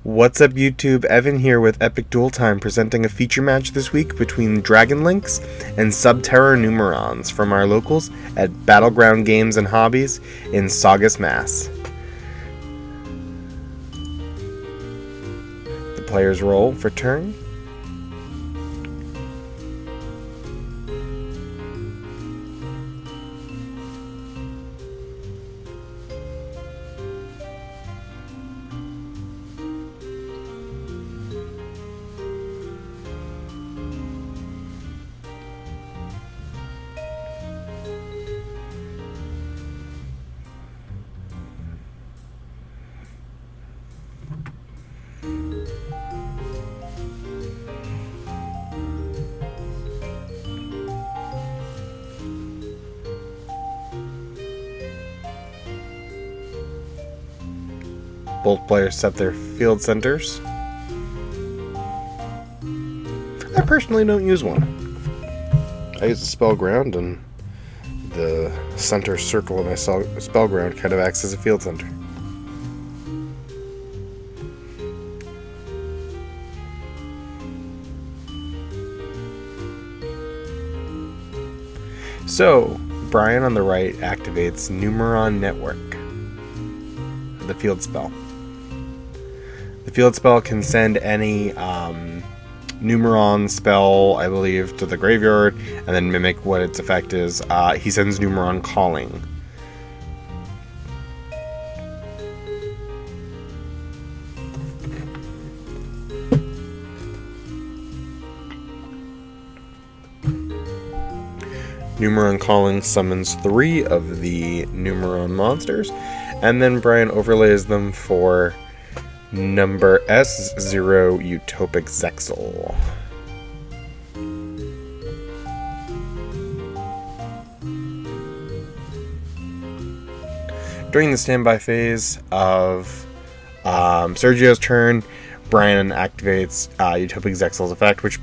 What's up, YouTube? Evan here with Epic Duel Time, presenting a feature match this week between Dragon Links and Subterror Numerons from our locals at Battleground Games and Hobbies in Saugus, Mass. The players roll for turn. Both players set their field centers. I personally don't use one. I use a spell ground, and the center circle of my spell ground kind of acts as a field center. So, Brian on the right activates Numeron Network, the field spell. The field spell can send any Numeron spell, I believe, to the graveyard, and then mimic what its effect is. He sends Numeron Calling. Numeron Calling summons 3 of the Numeron monsters, and then Brian overlays them for number S0 Utopic Zexal. During the standby phase of Sergio's turn, Brian activates Utopic Zexal's effect, which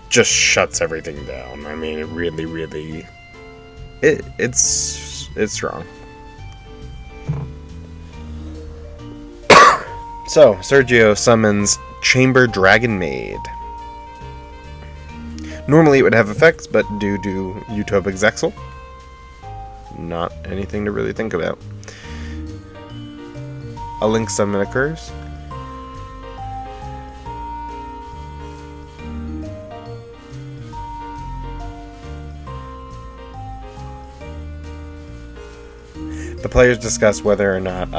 just shuts everything down. I mean, it really... It's strong. So, Sergio summons Chamber Dragon Maid. Normally it would have effects, but due to Utopic Zexal, not anything to really think about. A Link summon occurs. The players discuss whether or not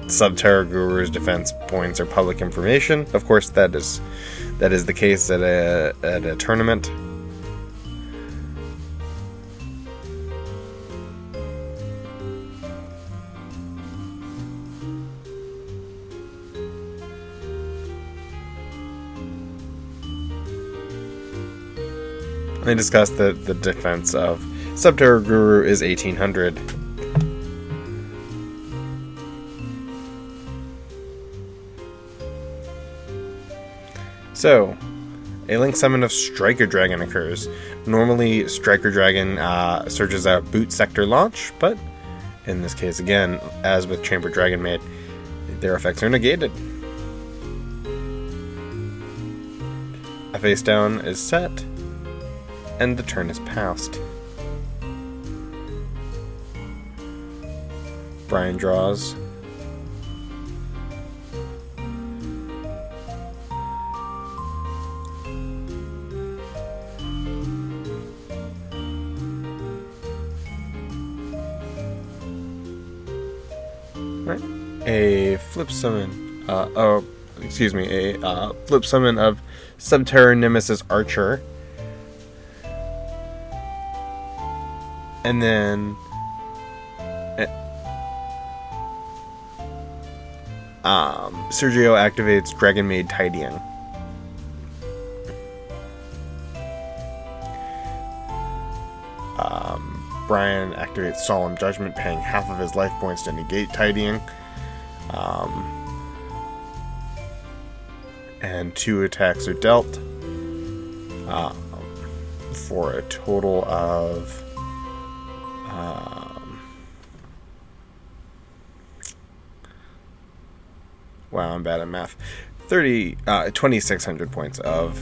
Subterror Guru's defense points are public information. Of course, that is the case at a tournament. They discuss that the defense of Subterror Guru is 1800. So, a Link summon of Striker Dragon occurs. Normally, Striker Dragon searches out Boot Sector Launch, but in this case, again, as with Chamber Dragon Maid, their effects are negated. A face down is set, and the turn is passed. Brian draws. Right. A flip summon. A flip summon of Subterror Nemesis Archer. And then Sergio activates Dragon Maid Tidying. Brian activates Solemn Judgment, paying half of his life points to negate Tidying. And 2 attacks are dealt for a total of Wow, I'm bad at math. 2,600 points of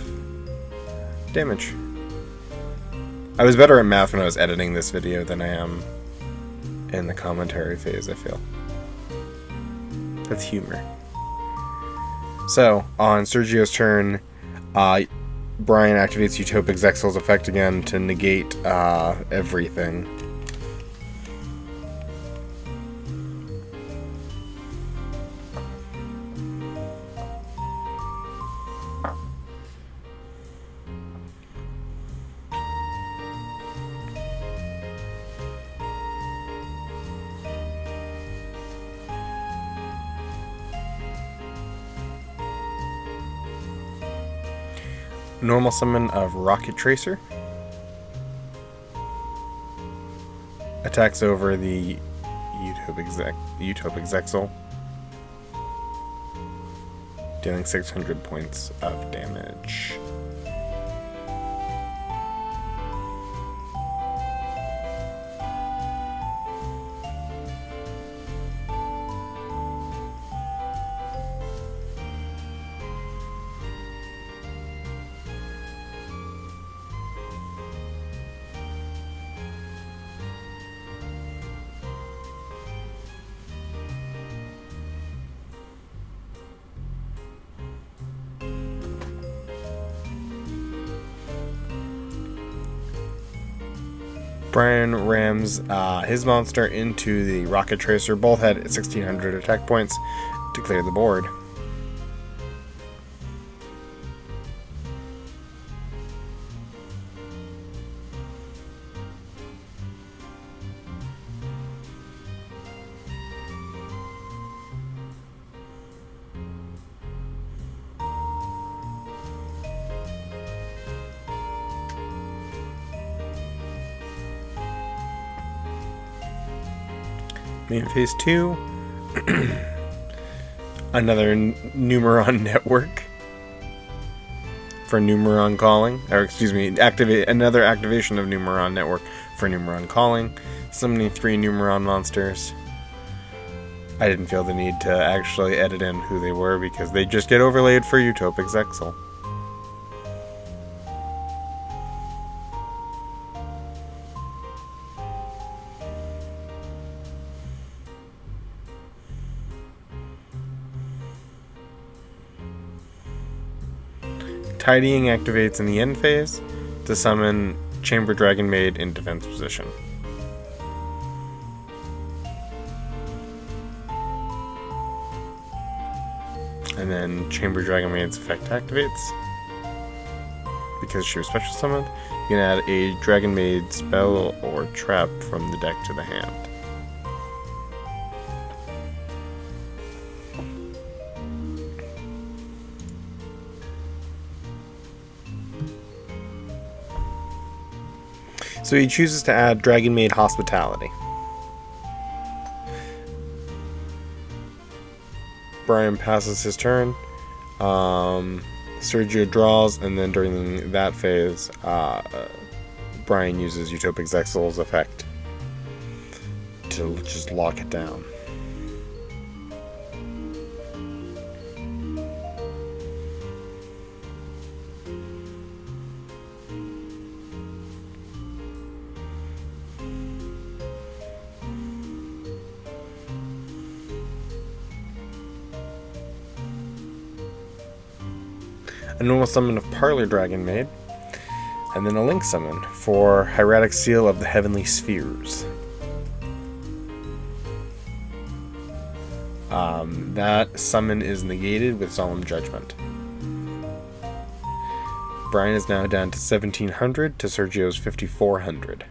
damage. I was better at math when I was editing this video than I am in the commentary phase, I feel. That's humor. So, on Sergio's turn, Brian activates Utopic Zexal's effect again to negate everything. Normal summon of Rocket Tracer. Attacks over the Utopic Zexal, dealing 600 points of damage. Brian rams his monster into the Rocket Tracer. Both had 1,600 attack points to clear the board. Main phase 2. Another Numeron network for Numeron calling, or excuse me, another activation of Numeron network for Numeron calling, summoning 3 Numeron monsters. I didn't feel the need to actually edit in who they were because they just get overlaid for Utopic Zexal. Tidying activates in the end phase to summon Chamber Dragon Maid in defense position. And then Chamber Dragon Maid's effect activates. Because she was special summoned, you can add a Dragon Maid spell or trap from the deck to the hand. So he chooses to add Dragon Maid Hospitality. Brian passes his turn. Sergio draws, and then during that phase, Brian uses Utopic Zexal's effect to just lock it down. A normal summon of Parlor Dragon Maid, and then a Link summon for Hieratic Seal of the Heavenly Spheres. That summon is negated with Solemn Judgment. Brian is now down to 1,700 to Sergio's 5,400.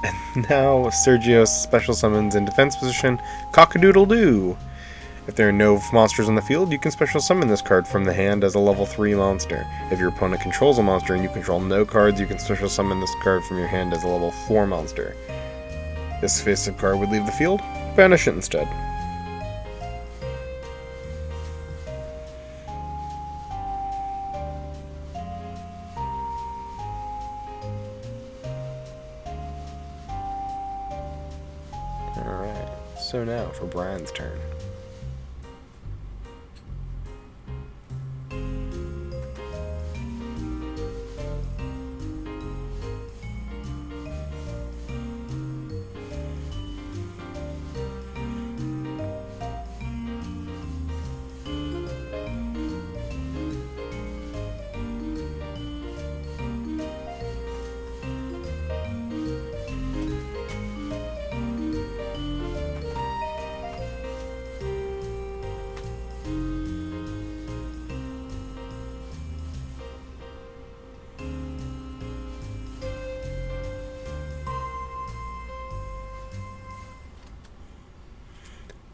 And now Sergio's special summons in defense position, Cock-a-doodle-doo. If there are no monsters on the field, you can special summon this card from the hand as a level 3 monster. If your opponent controls a monster and you control no cards, you can special summon this card from your hand as a level 4 monster. This face-up card would leave the field, banish it instead. Alright. So now for Brian's turn.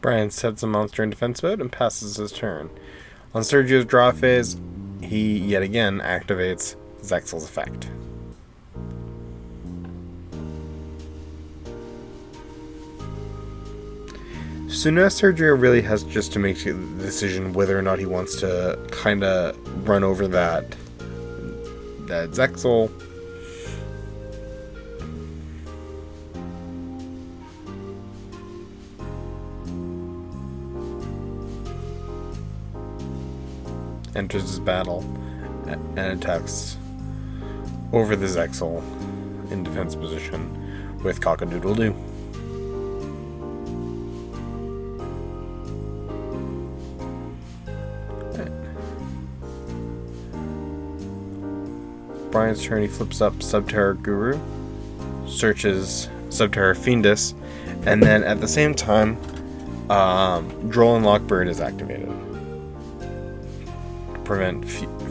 Brian sets a monster in defense mode and passes his turn. On Sergio's draw phase, he yet again activates Zexal's effect. So now Sergio really has just to make the decision whether or not he wants to kind of run over that Zexal. Enters his battle and attacks over the Zexal in defense position with Cock-a-doodle-doo. Brian's turn, he flips up Subterror Guru, searches Subterror Fiendus, and then at the same time, Droll and Lockbird is activated to prevent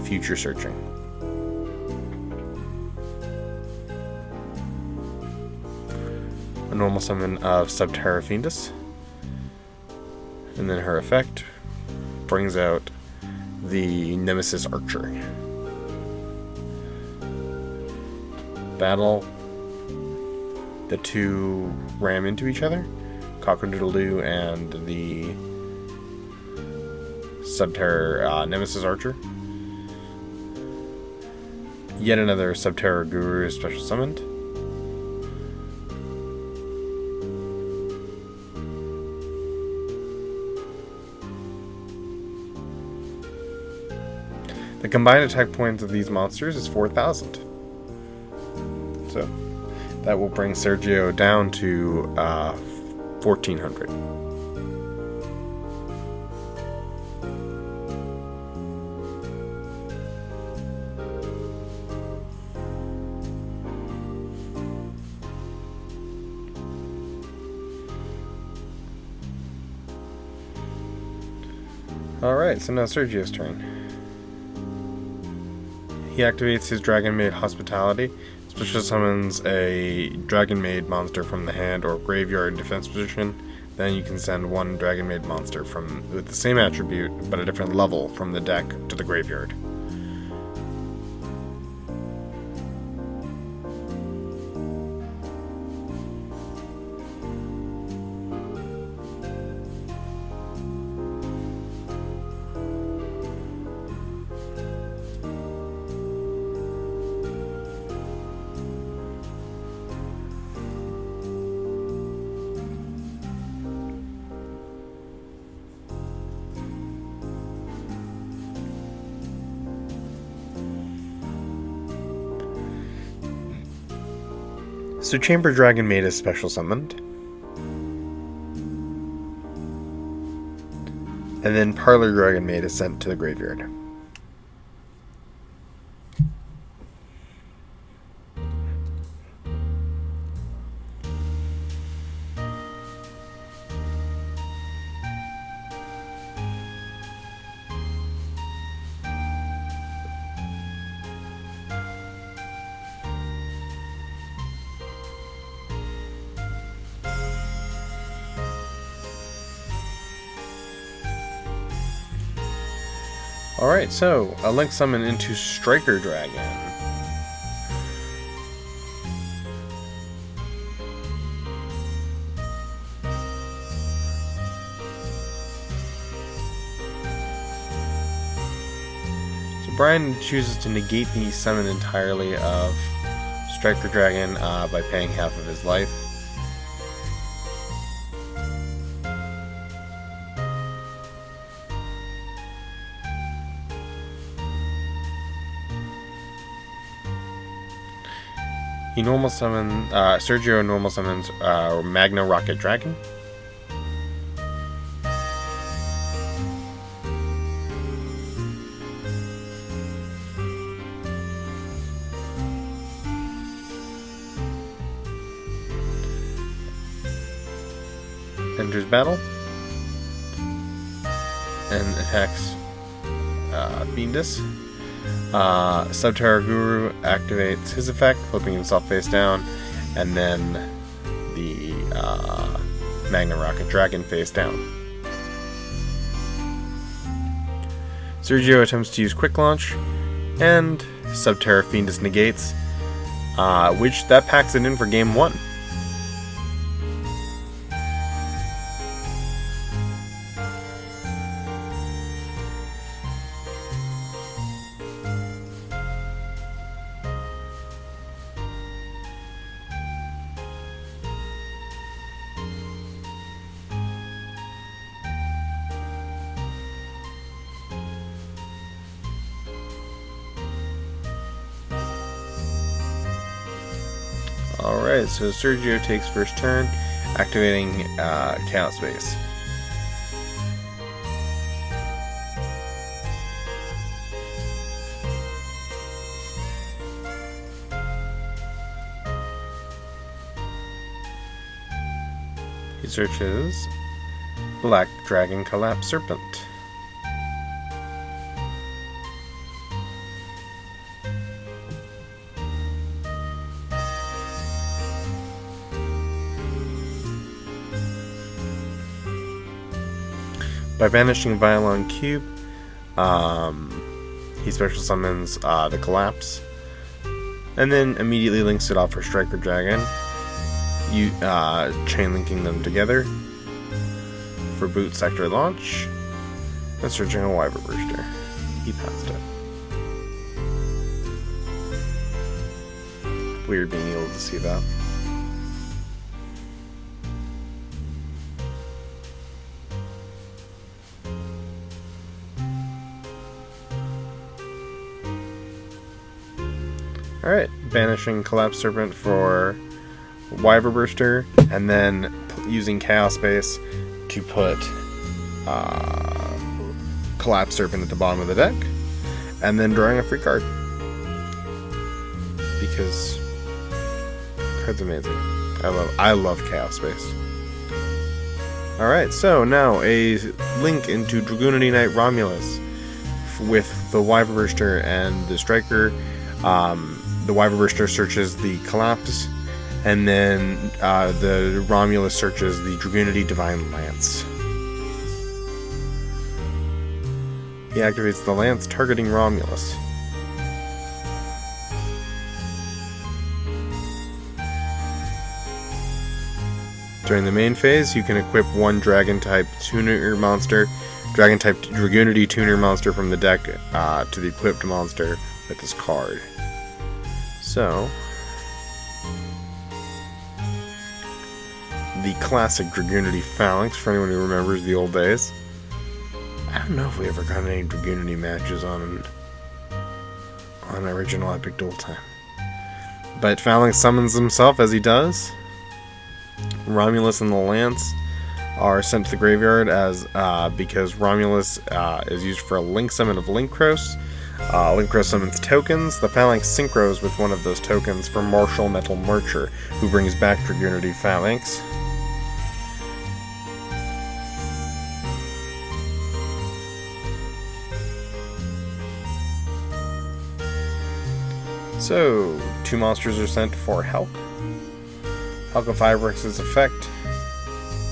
future searching. A normal summon of Subterror Fiendus, and then her effect brings out the Nemesis Archer. Battle. The two ram into each other, Cock-a-doodle-doo and the Subterror Nemesis Archer. Yet another Subterror Guru is special summoned. The combined attack points of these monsters is 4,000. So that will bring Sergio down to 1,400. Alright, so now Sergio's turn. He activates his Dragon Maid Hospitality. Special summons a Dragon Maid monster from the hand or graveyard defense position. Then you can send one Dragon Maid monster with the same attribute but a different level from the deck to the graveyard. So Chamber Dragon Maid is special summoned. And then Parlor Dragon Maid is sent to the graveyard. Alright, so a Link summon into Striker Dragon. So Brian chooses to negate the summon entirely of Striker Dragon by paying half of his life. He normal summons, Sergio normal summons Magna Rocket Dragon. Enters battle and attacks Fiendus. Subterror Guru activates his effect, flipping himself face down, and then the Magna Rocket Dragon face down. Sergio attempts to use Quick Launch, and Subterror Fiendus negates, which that packs it in for game 1. Alright, so Sergio takes first turn, activating Chaos Base. He searches Black Dragon Collapse Serpent. By banishing Violon Cube, he special summons the Collapse, and then immediately links it off for Striker Dragon, chain linking them together for Boot Sector Launch, and searching a Wyvern Booster. He passed it. Weird being able to see that. Alright, banishing Collapse Serpent for Wyvern Burster, and then using Chaos Space to put Collapse Serpent at the bottom of the deck, and then drawing a free card. Because card's amazing. I love Chaos Space. Alright, so now a link into Dragoonity Knight Romulus with the Wyvern Burster and the Striker. The Wyvern Burster searches the Collapse, and then the Romulus searches the Dragoonity Divine Lance. He activates the Lance, targeting Romulus. During the main phase, you can equip one Dragon-type Tuner monster, Dragon-type Dragoonity Tuner monster from the deck to the equipped monster with this card. So, the classic Dragoonity Phalanx, for anyone who remembers the old days. I don't know if we ever got any Dragoonity matches on original Epic Duel Time. But Phalanx summons himself as he does. Romulus and the Lance are sent to the graveyard as because Romulus is used for a link summon of Linkros. Linkros summons tokens. The Phalanx synchros with one of those tokens for Martial Metal Mercher, who brings back Dragoonity Phalanx. So, 2 monsters are sent for Helk. Helk of Fireworks' effect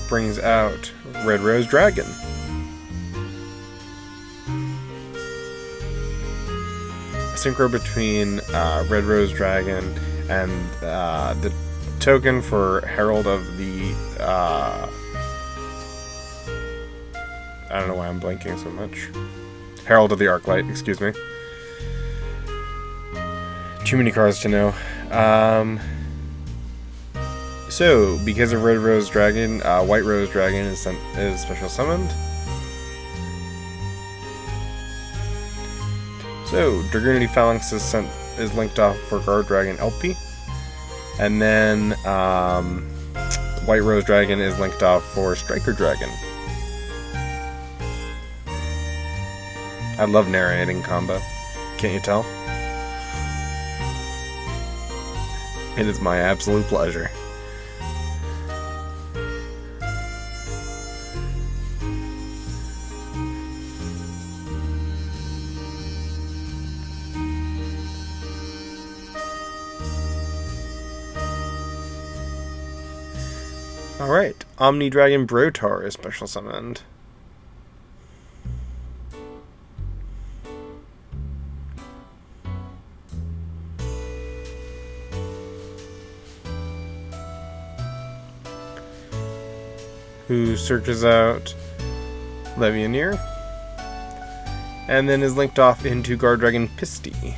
brings out Red Rose Dragon. Synchro between Red Rose Dragon and the token for Herald of the I don't know why I'm blanking so much. Herald of the Arclight, excuse me. Too many cards to know. So, because of Red Rose Dragon, White Rose Dragon is special summoned. So, Dragoonity Phalanx is linked off for Guard Dragon LP. And then White Rose Dragon is linked off for Striker Dragon. I love narrating combo. Can't you tell? It is my absolute pleasure. Alright, Omni Dragon Brotar is special summoned. Who searches out Levianeer, and then is linked off into Guard Dragon Pitsy.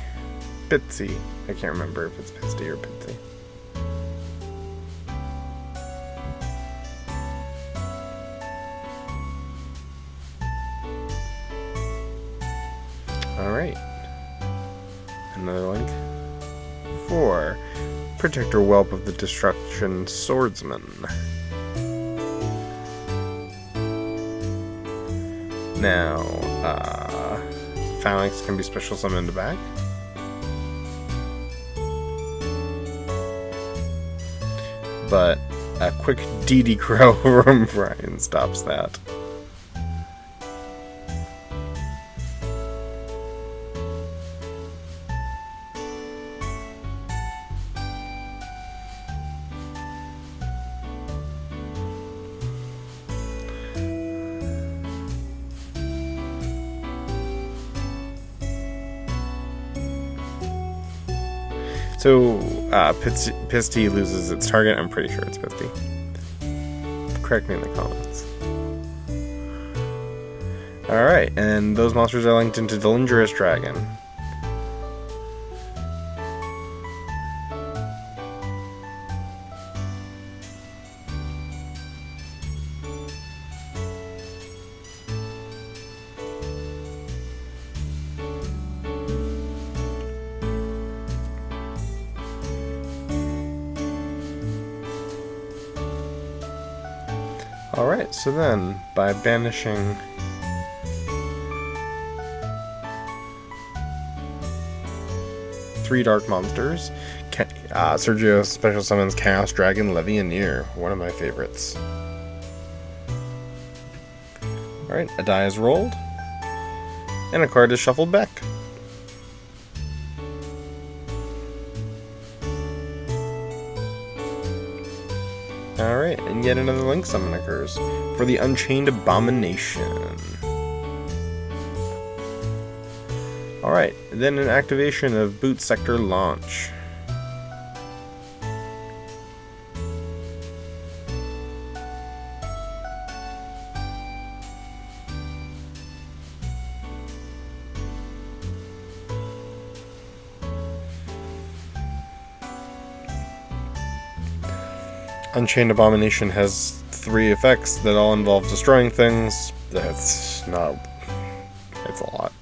I can't remember if it's Pitsy or Pitsy. Alright. Another link. 4. Protector Whelp of the Destruction Swordsman. Now, Phalanx can be special summoned back. But a quick DD Crow from Brian stops that. So, Pitsy loses its target. I'm pretty sure it's Pitsy. Correct me in the comments. Alright, and those monsters are linked into Delindrous Dragon. Alright, so then, by banishing three dark monsters, Sergio special summons Chaos Dragon Levianeer, one of my favorites. Alright, a die is rolled, and a card is shuffled back. Alright, and yet another link summon occurs for the Unchained Abomination. Alright, then an activation of Boot Sector Launch. Unchained Abomination has 3 effects that all involve destroying things. That's not... it's a lot.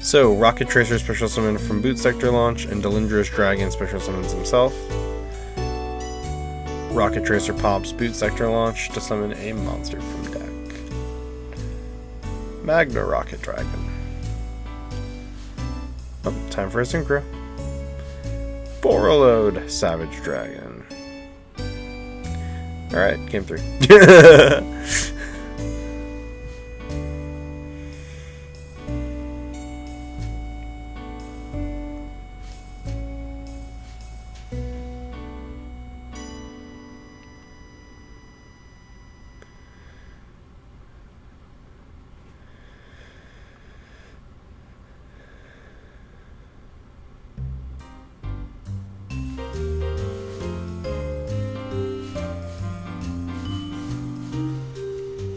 So, Rocket Tracer special summon from Boot Sector Launch, and Delindrous Dragon special summons himself. Rocket Tracer pops Boot Sector Launch to summon a monster from deck. Magna Rocket Dragon. Oh, time for a synchro. Borreload Savage Dragon. Alright, game 3.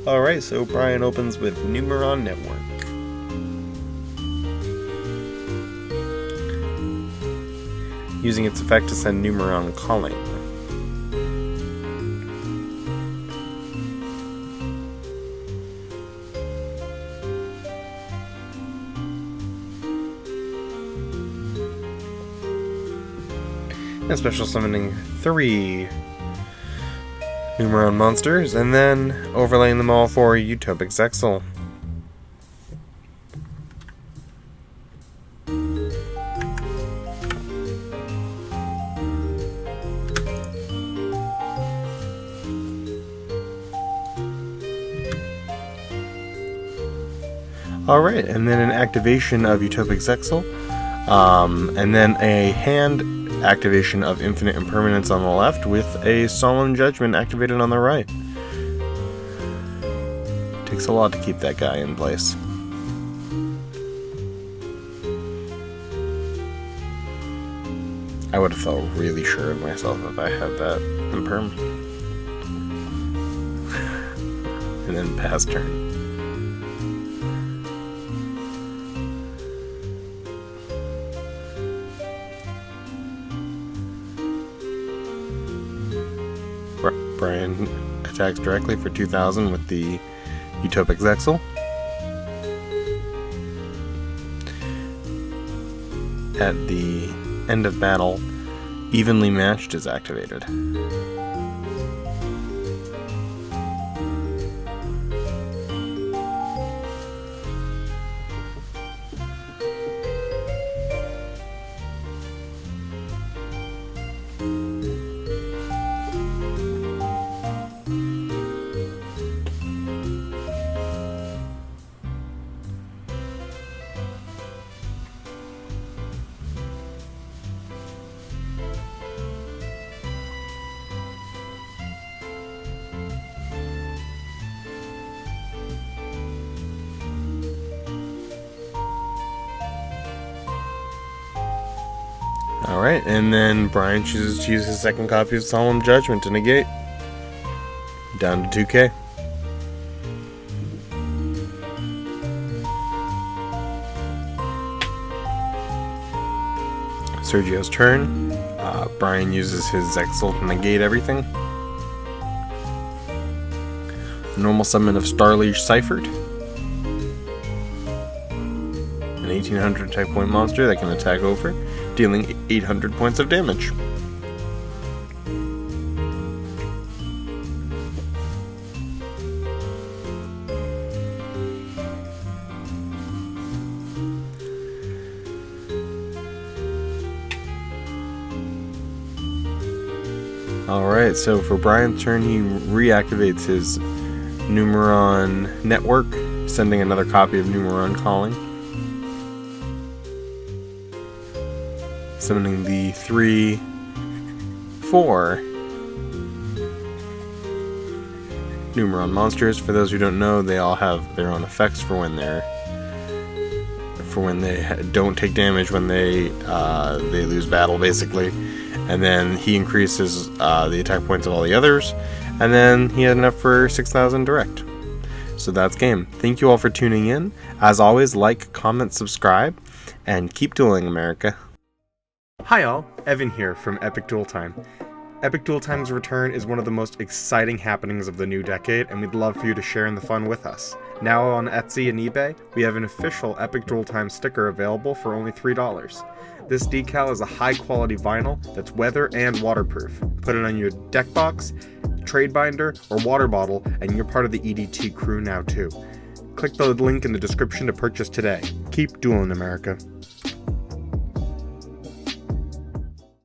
Alright, so Brian opens with Numeron Network. Using its effect to send Numeron calling. and special summoning 3 Numeron monsters, and then overlaying them all for Utopic Zexal. Alright, and then an activation of Utopic Zexal, and then a hand activation of Infinite Impermanence on the left with a Solemn Judgment activated on the right. Takes a lot to keep that guy in place. I would have felt really sure of myself if I had that Imperm. And then pass turn. Brian attacks directly for 2,000 with the Utopic Zexal. At the end of battle, Evenly Matched is activated. Alright, and then Brian chooses to use his second copy of Solemn Judgment to negate. Down to 2k. Sergio's turn. Brian uses his Zexal to negate everything. Normal summon of Starliege Seifert. An 1800 type point monster that can attack over, dealing 800 points of damage. Alright, so for Brian's turn, he reactivates his Numeron network, sending another copy of Numeron Calling. Summoning the 4 Numeron monsters. For those who don't know, they all have their own effects for when they don't take damage when they lose battle, basically. And then he increases the attack points of all the others, and then he had enough for 6,000 direct. So that's game. Thank you all for tuning in. As always, like, comment, subscribe, and keep dueling, America. Hi all, Evan here from Epic Duel Time. Epic Duel Time's return is one of the most exciting happenings of the new decade, and we'd love for you to share in the fun with us. Now on Etsy and eBay, we have an official Epic Duel Time sticker available for only $3. This decal is a high-quality vinyl that's weather and waterproof. Put it on your deck box, trade binder, or water bottle, and you're part of the EDT crew now too. Click the link in the description to purchase today. Keep dueling, America.